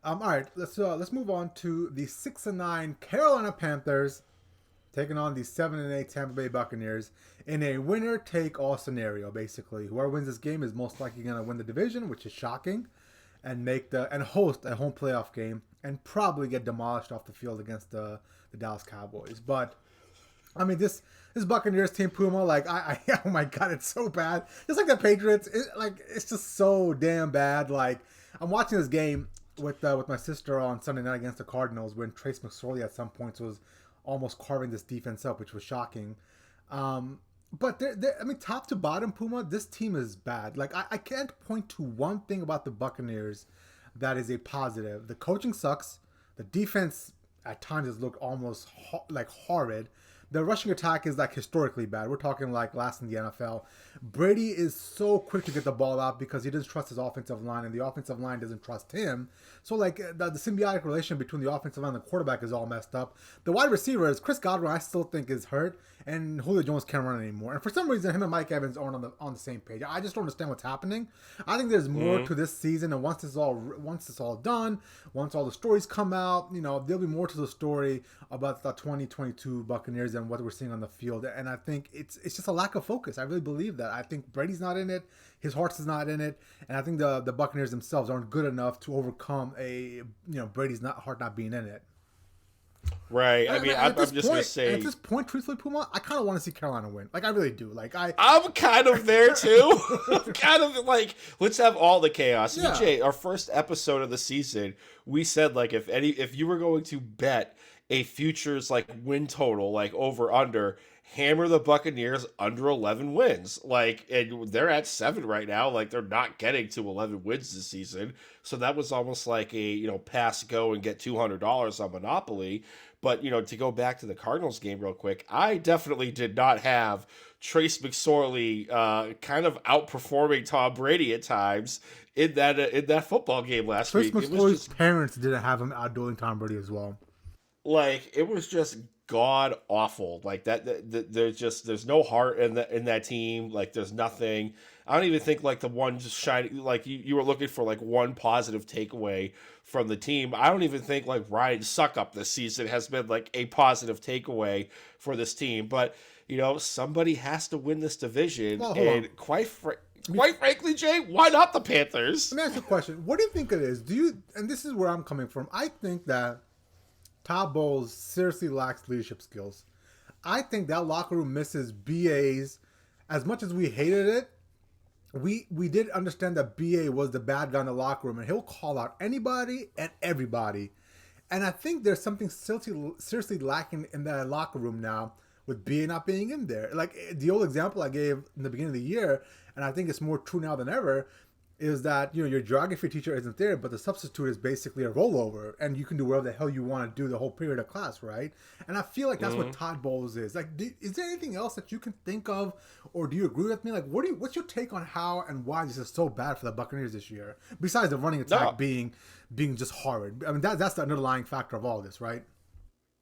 All right, let's move on to the 6-9 Carolina Panthers taking on the 7-8 Tampa Bay Buccaneers in a winner take all scenario. Basically, whoever wins this game is most likely going to win the division, which is shocking, and host a home playoff game and probably get demolished off the field against the Dallas Cowboys. But I mean, this Buccaneers team, Puma, like oh my god, it's so bad. Just like the Patriots, it's just so damn bad. Like I'm watching this game with my sister on Sunday night against the Cardinals when Trace McSorley at some points was almost carving this defense up, which was shocking. But I mean, top to bottom, Puma, this team is bad. Like I can't point to one thing about the Buccaneers that is a positive. The coaching sucks. The defense at times has looked almost like horrid. The rushing attack is like historically bad. We're talking like last in the NFL. Brady is so quick to get the ball out because he doesn't trust his offensive line, and the offensive line doesn't trust him. So like the symbiotic relation between the offensive line and the quarterback is all messed up. The wide receivers, Chris Godwin, I still think is hurt, and Julio Jones can't run anymore. And for some reason, him and Mike Evans aren't on the same page. I just don't understand what's happening. I think there's more to this season, and once it's all done, once all the stories come out, there'll be more to the story about the 2022 Buccaneers and what we're seeing on the field. And I think it's just a lack of focus. I really believe that. I think Brady's not in it. His heart is not in it. And I think the Buccaneers themselves aren't good enough to overcome Brady's heart not being in it. Right. I mean, I'm just going to say. At this point, truthfully, Puma, I kind of want to see Carolina win. Like, I really do. I'm kind of there, too. I'm kind of like, let's have all the chaos. Yeah. EJ, our first episode of the season, we said, like, if you were going to bet a futures, like, win total, like, over, under, hammer the Buccaneers under 11 wins. Like, and they're at 7 right now. Like, they're not getting to 11 wins this season. So that was almost like a, pass, go and get $200 on Monopoly. But, to go back to the Cardinals game real quick, I definitely did not have Trace McSorley kind of outperforming Tom Brady at times in that football game last Trace week. McSorley's parents didn't have him outdueling Tom Brady as well. Like, it was just god awful. Like there's no heart in that team. Like, there's nothing. I don't even think like the one just shiny, like you were looking for like one positive takeaway from the team. I don't even think like Ryan Suckup this season has been like a positive takeaway for this team. But somebody has to win this division, Well, and quite frankly, Jay, why not the Panthers? Let me ask you a question. What do you think it is? And this is where I'm coming from. I think that Todd Bowles seriously lacks leadership skills. I think that locker room misses BA's. As much as we hated it, we did understand that BA was the bad guy in the locker room, and he'll call out anybody and everybody. And I think there's something seriously lacking in that locker room now with BA not being in there. Like the old example I gave in the beginning of the year, and I think it's more true now than ever, is that your geography teacher isn't there, but the substitute is basically a rollover, and you can do whatever the hell you want to do the whole period of class, right? And I feel like that's what Todd Bowles is. Like, is there anything else that you can think of, or do you agree with me? Like, what's your take on how and why this is so bad for the Buccaneers this year? Besides the running attack being just horrid. I mean, that's the underlying factor of all this, right?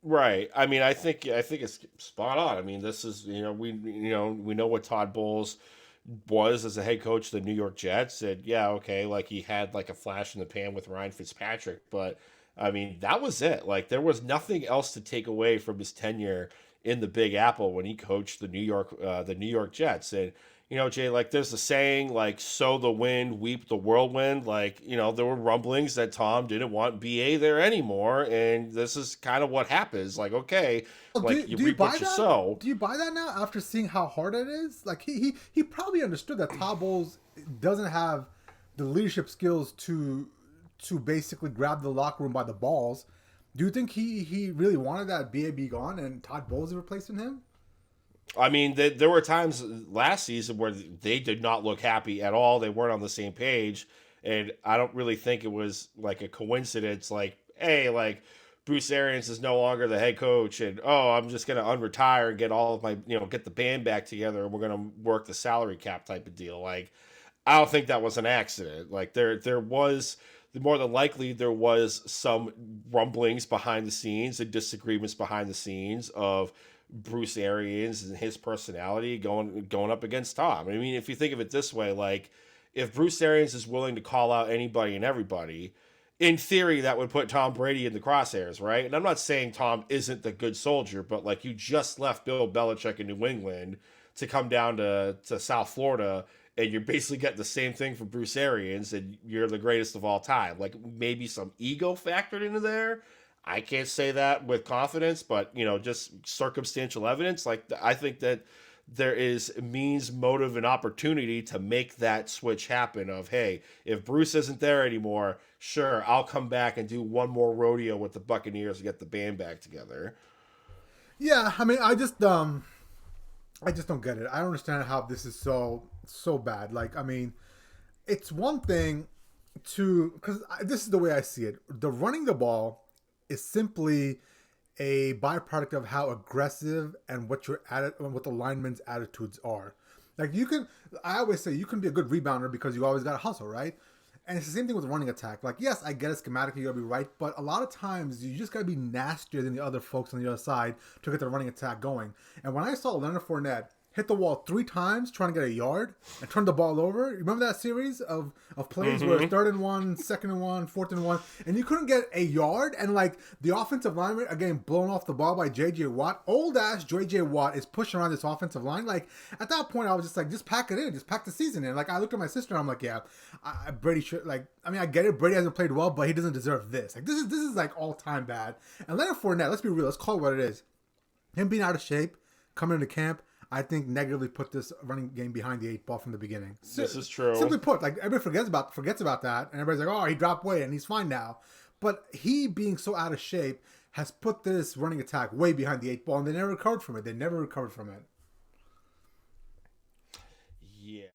Right. I mean, I think it's spot on. I mean, this is we know what Todd Bowles was as a head coach of the New York Jets. And yeah, okay, like he had like a flash in the pan with Ryan Fitzpatrick, but I mean that was it. Like there was nothing else to take away from his tenure in the Big Apple when he coached the New York Jets. And Jay, like there's a saying like sow the wind, weep the whirlwind. Like there were rumblings that Tom didn't want BA there anymore, and this is kind of what happens. Like okay, like you reap what you sow. Do you buy that now after seeing how hard it is? Like he probably understood that Todd Bowles doesn't have the leadership skills to basically grab the locker room by the balls. Do you think he really wanted that BA be gone and Todd Bowles replacing him? I mean, there were times last season where they did not look happy at all. They weren't on the same page. And I don't really think it was like a coincidence. Like, hey, like Bruce Arians is no longer the head coach. And, oh, I'm just going to unretire and get all of my, get the band back together. And we're going to work the salary cap type of deal. Like, I don't think that was an accident. Like, there was, more than likely, there was some rumblings behind the scenes and disagreements behind the scenes of Bruce Arians and his personality going up against Tom. I mean, if you think of it this way, like if Bruce Arians is willing to call out anybody and everybody, in theory, that would put Tom Brady in the crosshairs, right? And I'm not saying Tom isn't the good soldier, but like you just left Bill Belichick in New England to come down to South Florida, and you're basically getting the same thing from Bruce Arians, and you're the greatest of all time. Like maybe some ego factored into there. I can't say that with confidence, but just circumstantial evidence. Like I think that there is means, motive, and opportunity to make that switch happen of, hey, if Bruce isn't there anymore, sure, I'll come back and do one more rodeo with the Buccaneers to get the band back together. Yeah, I mean, I just don't get it. I don't understand how this is so bad. Like, I mean, it's one thing to, because this is the way I see it. The running the ball is simply a byproduct of how aggressive and what the linemen's attitudes are. Like I always say you can be a good rebounder because you always got to hustle, right? And it's the same thing with running attack. Like, yes, I get it schematically, you gotta be right, but a lot of times you just gotta be nastier than the other folks on the other side to get the running attack going. And when I saw Leonard Fournette hit the wall 3 times trying to get a yard and turn the ball over. You remember that series of plays where it's 3rd and 1, 2nd and 1, 4th and 1, and you couldn't get a yard, and like the offensive lineman again blown off the ball by JJ Watt. Old ass JJ Watt is pushing around this offensive line. Like at that point, I was just like, just pack it in, just pack the season in. Like I looked at my sister and I'm like, yeah, Brady should like. I mean, I get it. Brady hasn't played well, but he doesn't deserve this. Like this is like all time bad. And Leonard Fournette, let's be real. Let's call it what it is. Him being out of shape, coming into camp, I think negatively put this running game behind the 8 ball from the beginning. This is true. Simply put, like everybody forgets about that, and everybody's like, "Oh, he dropped weight and he's fine now." But he being so out of shape has put this running attack way behind the 8 ball, and they never recovered from it. Yeah.